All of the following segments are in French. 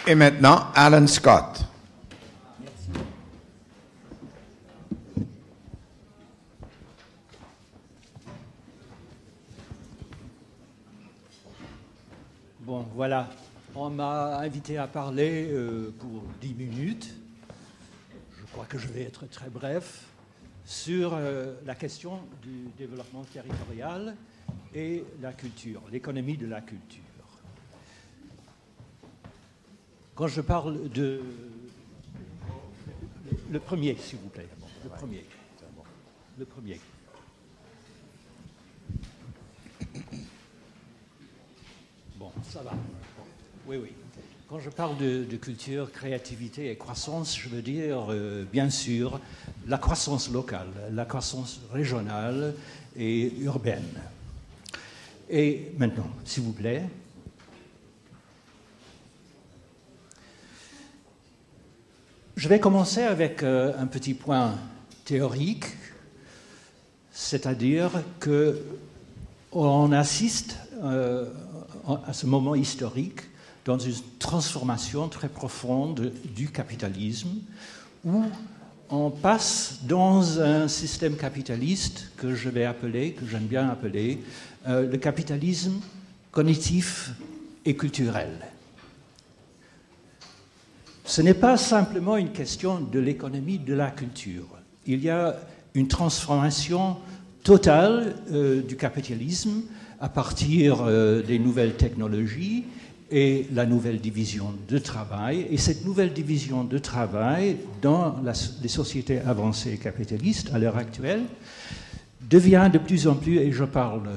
Et maintenant, Alan Scott. Bon, voilà. On m'a invité à parler pour 10 minutes. Je crois que je vais être très bref sur la question du développement territorial et la culture, l'économie de la culture. Quand je parle de... Le premier, s'il vous plaît. Bon, le premier. Le premier. Bon, ça va. Oui, oui. Quand je parle de culture, créativité et croissance, je veux dire, bien sûr, la croissance locale, la croissance régionale et urbaine. Et maintenant, s'il vous plaît. Je vais commencer avec un petit point théorique, c'est-à-dire qu'on assiste à ce moment historique dans une transformation très profonde du capitalisme, où on passe dans un système capitaliste que je vais appeler, que j'aime bien appeler, le capitalisme cognitif et culturel. Ce n'est pas simplement une question de l'économie de la culture. Il y a une transformation totale du capitalisme à partir des nouvelles technologies et la nouvelle division de travail. Et cette nouvelle division de travail dans les sociétés avancées capitalistes à l'heure actuelle devient de plus en plus, et je parle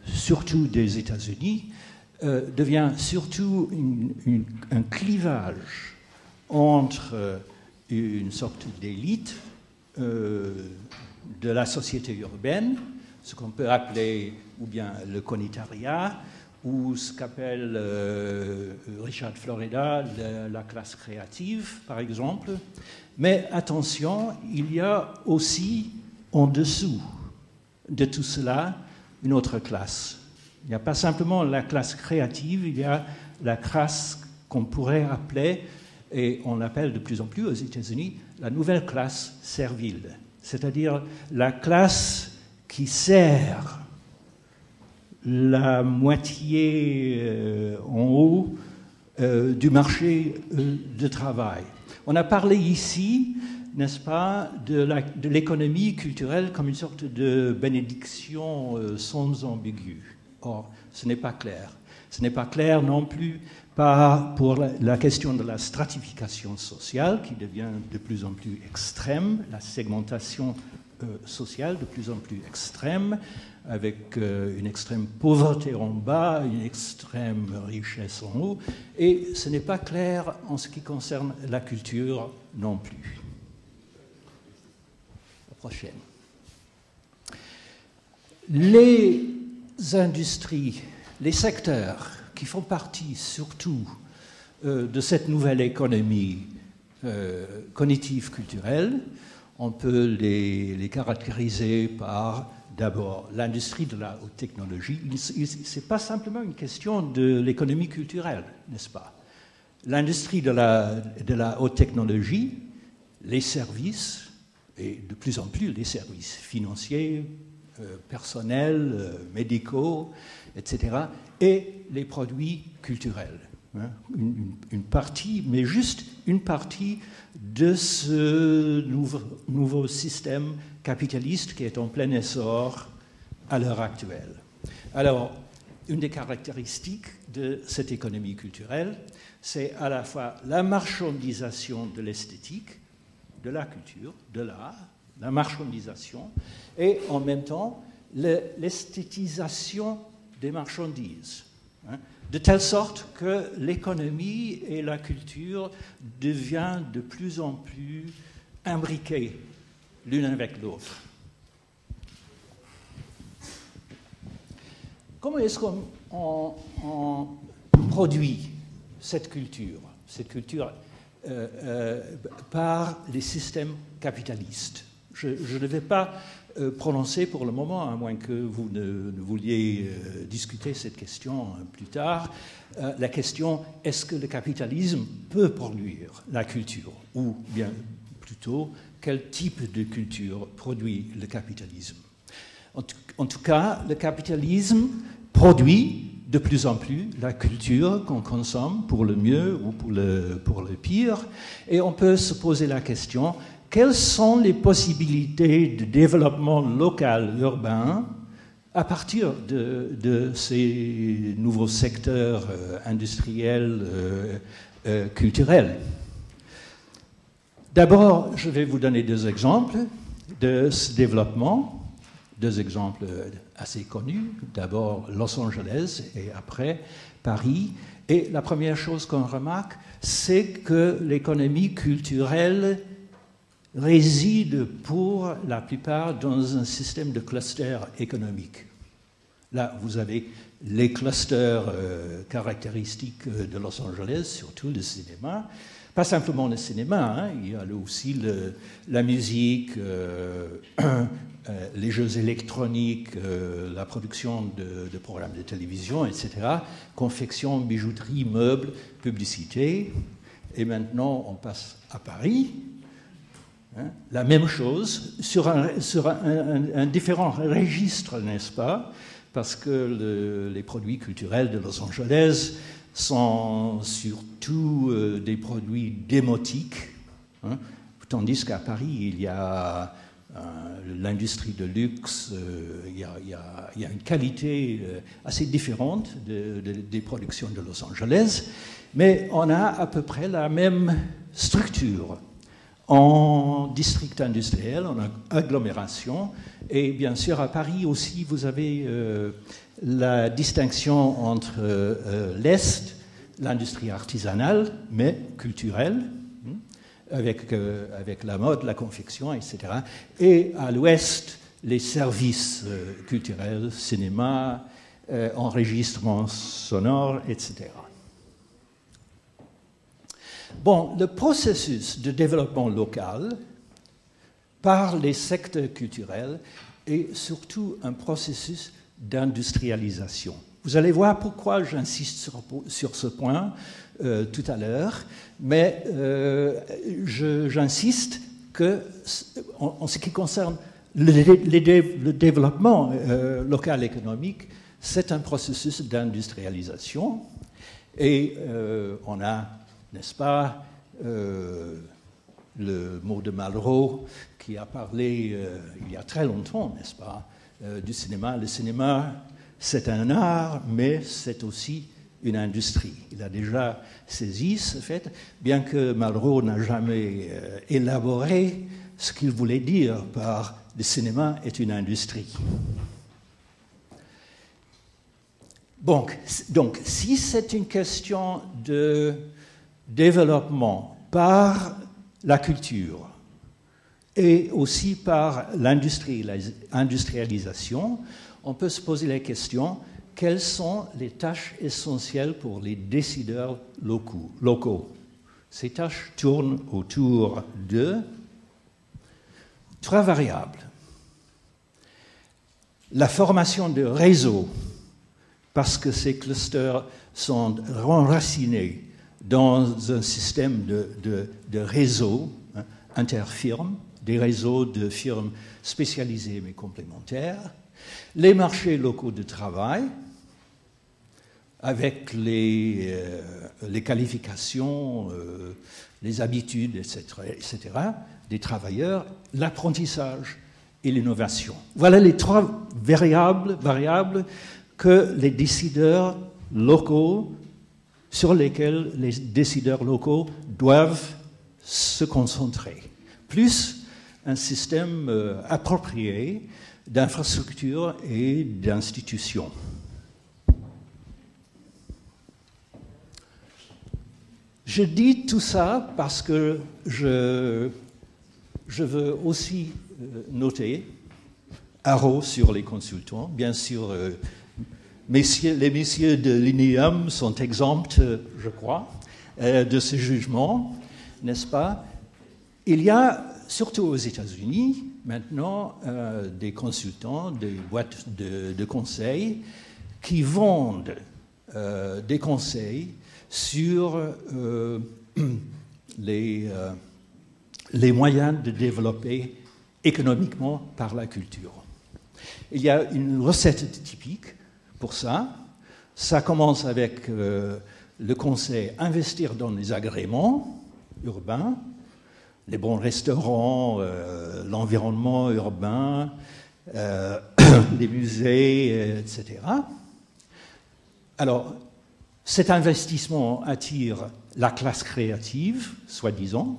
surtout des États-Unis, devient surtout un clivage entre une sorte d'élite de la société urbaine, ce qu'on peut appeler ou bien le cognitariat, ou ce qu'appelle Richard Florida la classe créative, par exemple. Mais attention, il y a aussi en dessous de tout cela une autre classe. Il n'y a pas simplement la classe créative, il y a la classe qu'on pourrait appeler, et on l'appelle de plus en plus aux États-Unis, la nouvelle classe servile, c'est-à-dire la classe qui sert la moitié en haut du marché de travail. On a parlé ici, n'est-ce pas, de l'économie culturelle comme une sorte de bénédiction sans ambigu. Or, ce n'est pas clair. Ce n'est pas clair non plus pour la question de la stratification sociale qui devient de plus en plus extrême, la segmentation sociale de plus en plus extrême, avec une extrême pauvreté en bas, une extrême richesse en haut, et ce n'est pas clair en ce qui concerne la culture non plus. La prochaine. Les industries, les secteurs qui font partie surtout de cette nouvelle économie cognitive culturelle, on peut les caractériser par d'abord l'industrie de la haute technologie. Ce n'est pas simplement une question de l'économie culturelle, n'est-ce pas? L'industrie de la haute technologie, les services, et de plus en plus les services financiers, personnels, médicaux, etc., et les produits culturels. Hein, une partie, mais juste une partie de ce nouveau système capitaliste qui est en plein essor à l'heure actuelle. Alors, une des caractéristiques de cette économie culturelle, c'est à la fois la marchandisation de l'esthétique, de la culture, de l'art, la marchandisation, et en même temps l'esthétisation des marchandises. Hein, de telle sorte que l'économie et la culture deviennent de plus en plus imbriquées l'une avec l'autre. Comment est-ce qu'on produit cette culture par les systèmes capitalistes? Je ne vais pas prononcer pour le moment, à moins que vous ne vouliez discuter cette question plus tard, la question est-ce que le capitalisme peut produire la culture, ou bien plutôt quel type de culture produit le capitalisme. En tout cas, le capitalisme produit de plus en plus la culture qu'on consomme pour le mieux ou pour le pire, et on peut se poser la question, quelles sont les possibilités de développement local urbain à partir de ces nouveaux secteurs industriels, culturels? D'abord, je vais vous donner deux exemples de ce développement, deux exemples assez connus. D'abord Los Angeles et après Paris. Et la première chose qu'on remarque, c'est que l'économie culturelle réside pour la plupart dans un système de clusters économiques. Là, vous avez les clusters caractéristiques de Los Angeles, surtout le cinéma. Pas simplement le cinéma, hein, il y a aussi la musique, les jeux électroniques, la production de programmes de télévision, etc. Confection, bijouterie, meubles, publicité. Et maintenant, on passe à Paris. Hein, la même chose, sur un différent registre, n'est-ce pas? Parce que les produits culturels de Los Angeles sont surtout des produits démotiques, hein, tandis qu'à Paris, il y a l'industrie de luxe, il y a une qualité assez différente des productions de Los Angeles, mais on a à peu près la même structure en district industriel, en agglomération, et bien sûr à Paris aussi vous avez la distinction entre l'Est, l'industrie artisanale, mais culturelle, avec la mode, la confection, etc. Et à l'Ouest, les services culturels, cinéma, enregistrement sonore, etc. Bon, le processus de développement local par les secteurs culturels est surtout un processus d'industrialisation. Vous allez voir pourquoi j'insiste sur ce point tout à l'heure, mais j'insiste que, en ce qui concerne le développement local économique, c'est un processus d'industrialisation, et on a, n'est-ce pas, le mot de Malraux qui a parlé il y a très longtemps, n'est-ce pas, du cinéma. Le cinéma, c'est un art, mais c'est aussi une industrie. Il a déjà saisi ce fait, bien que Malraux n'a jamais élaboré ce qu'il voulait dire par « le cinéma est une industrie ». Donc, si c'est une question de développement par la culture et aussi par l'industrialisation, on peut se poser la question, quelles sont les tâches essentielles pour les décideurs locaux? Ces tâches tournent autour de trois variables. La formation de réseaux, parce que ces clusters sont enracinés dans un système de réseaux, hein, interfirmes, des réseaux de firmes spécialisées mais complémentaires, les marchés locaux de travail, avec les qualifications, les habitudes, etc., des travailleurs, l'apprentissage et l'innovation. Voilà les trois variables que les décideurs locaux, sur lesquels les décideurs locaux doivent se concentrer. Plus un système approprié d'infrastructures et d'institutions. Je dis tout ça parce que je veux aussi noter, haro sur les consultants, bien sûr, les messieurs de l'INEAM sont exempts, je crois, de ce jugement, n'est-ce pas? Il y a, surtout aux États-Unis, maintenant des consultants, des boîtes de conseils qui vendent des conseils sur les moyens de développer économiquement par la culture. Il y a une recette typique pour ça. Ça commence avec le conseil investir dans les agréments urbains, les bons restaurants, l'environnement urbain, les musées, etc. Alors, cet investissement attire la classe créative, soi-disant.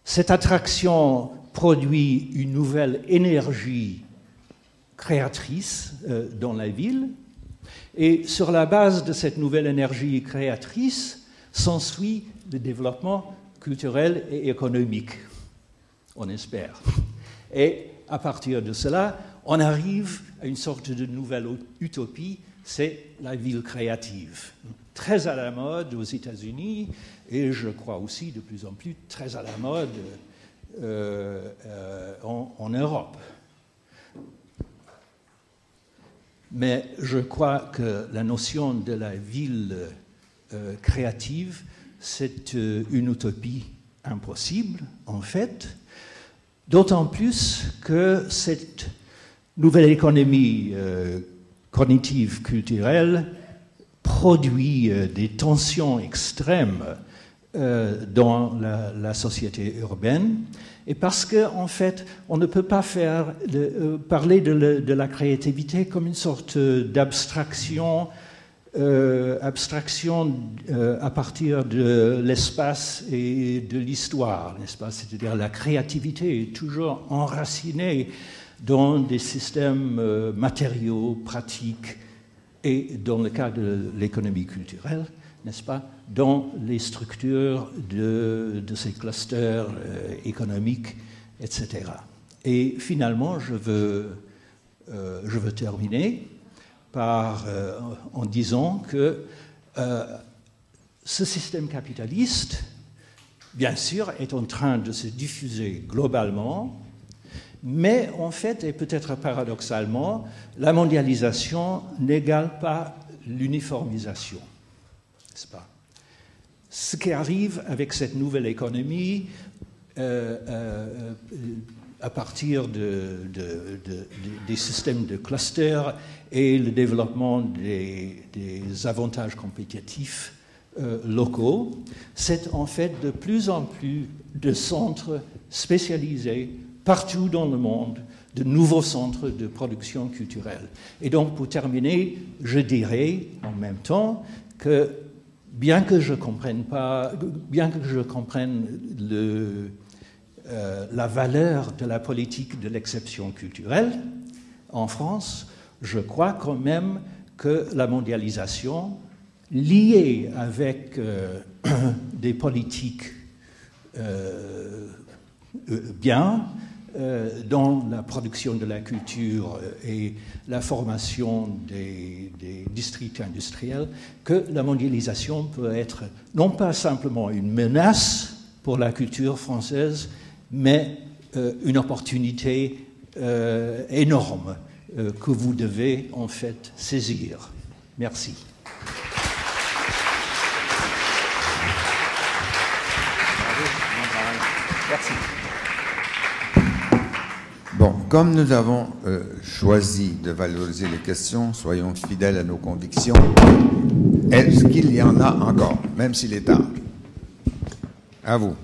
Cette attraction produit une nouvelle énergie créatrice dans la ville. Et sur la base de cette nouvelle énergie créatrice, s'ensuit le développement culturel et économique, on espère. Et à partir de cela, on arrive à une sorte de nouvelle utopie, c'est la ville créative. Très à la mode aux États-Unis, et je crois aussi de plus en plus très à la mode en Europe. Mais je crois que la notion de la ville créative, c'est une utopie impossible, en fait, d'autant plus que cette nouvelle économie cognitive culturelle produit des tensions extrêmes dans la société urbaine, et parce qu'en fait, on ne peut pas parler de la créativité comme une sorte d'abstraction à partir de l'espace et de l'histoire, n'est-ce pas? C'est-à-dire la créativité est toujours enracinée dans des systèmes matériaux, pratiques, et dans le cas de l'économie culturelle, n'est-ce pas, dans les structures de ces clusters économiques, etc. Et finalement, je veux terminer en disant que ce système capitaliste, bien sûr, est en train de se diffuser globalement, mais en fait, et peut-être paradoxalement, la mondialisation n'égale pas l'uniformisation, n'est-ce pas? Ce qui arrive avec cette nouvelle économie, à partir des systèmes de clusters et le développement des avantages compétitifs locaux, c'est en fait de plus en plus de centres spécialisés partout dans le monde, de nouveaux centres de production culturelle. Et donc, pour terminer, je dirais en même temps que bien que je comprenne la valeur de la politique de l'exception culturelle en France, je crois quand même que la mondialisation, liée avec des politiques bien dans la production de la culture et la formation des districts industriels, que la mondialisation peut être non pas simplement une menace pour la culture française, mais une opportunité énorme que vous devez en fait saisir. Merci. Merci. Bon, comme nous avons choisi de valoriser les questions, soyons fidèles à nos convictions. Est-ce qu'il y en a encore, même s'il est tard? À vous.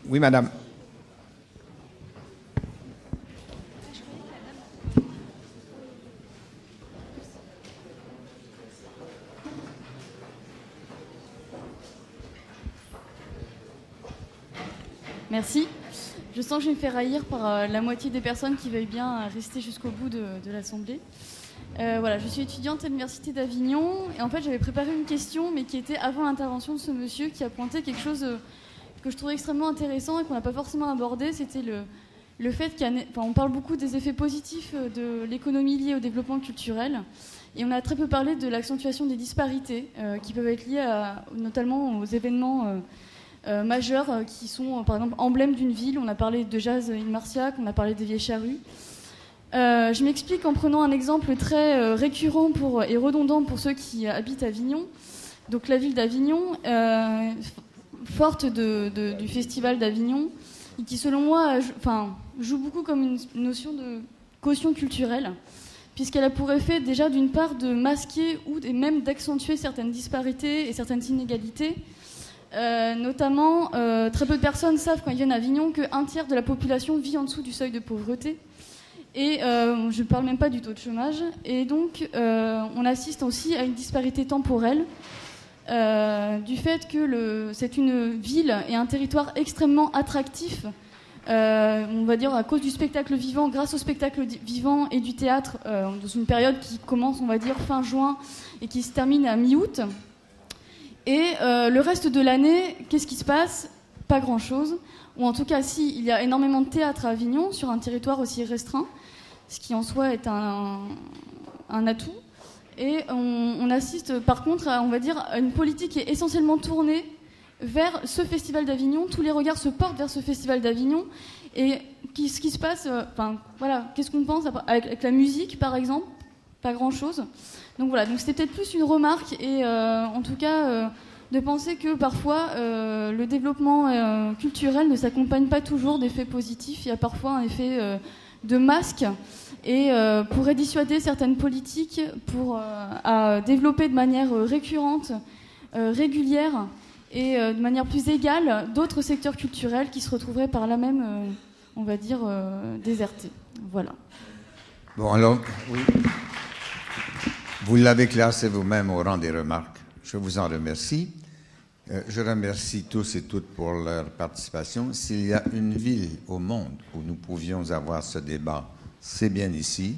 Oui, madame. Merci. Je sens que je vais me faire haïr par la moitié des personnes qui veuillent bien rester jusqu'au bout de l'Assemblée. Voilà, je suis étudiante à l'Université d'Avignon et en fait j'avais préparé une question mais qui était avant l'intervention de ce monsieur qui a pointé quelque chose que je trouvais extrêmement intéressant et qu'on n'a pas forcément abordé, c'était le fait on parle beaucoup des effets positifs de l'économie liée au développement culturel, et on a très peu parlé de l'accentuation des disparités qui peuvent être liées notamment aux événements majeurs qui sont par exemple emblèmes d'une ville. On a parlé de Jazz in Marciac, on a parlé des Vieilles Charrues. Je m'explique en prenant un exemple très récurrent et redondant pour ceux qui habitent Avignon. Donc la ville d'Avignon, forte du festival d'Avignon, et qui selon moi joue beaucoup comme une notion de caution culturelle, puisqu'elle a pour effet déjà d'une part de masquer et même d'accentuer certaines disparités et certaines inégalités. Notamment, très peu de personnes savent quand ils viennent à Avignon qu'un tiers de la population vit en dessous du seuil de pauvreté. Et je ne parle même pas du taux de chômage. Et donc, on assiste aussi à une disparité temporelle du fait que c'est une ville et un territoire extrêmement attractif, on va dire à cause du spectacle vivant, grâce au spectacle vivant et du théâtre, dans une période qui commence, on va dire, fin juin et qui se termine à mi-août. Et le reste de l'année, qu'est-ce qui se passe? Pas grand-chose. Ou en tout cas, si, il y a énormément de théâtre à Avignon, sur un territoire aussi restreint, ce qui en soi est un atout. Et on assiste par contre à, on va dire, à une politique qui est essentiellement tournée vers ce festival d'Avignon. Tous les regards se portent vers ce festival d'Avignon. Et ce qui se passe, voilà, qu'est-ce qu'on pense avec la musique, par exemple? Pas grand-chose. Donc voilà, donc c'était peut-être plus une remarque et en tout cas de penser que parfois le développement culturel ne s'accompagne pas toujours d'effets positifs. Il y a parfois un effet de masque et pourrait dissuader certaines politiques à développer de manière récurrente, régulière et de manière plus égale d'autres secteurs culturels qui se retrouveraient par là même, on va dire, désertés. Voilà. Bon alors, oui. Vous l'avez classé vous-même au rang des remarques. Je vous en remercie. Je remercie tous et toutes pour leur participation. S'il y a une ville au monde où nous pouvions avoir ce débat, c'est bien ici.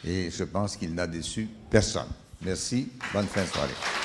Et je pense qu'il n'a déçu personne. Merci. Bonne fin de soirée.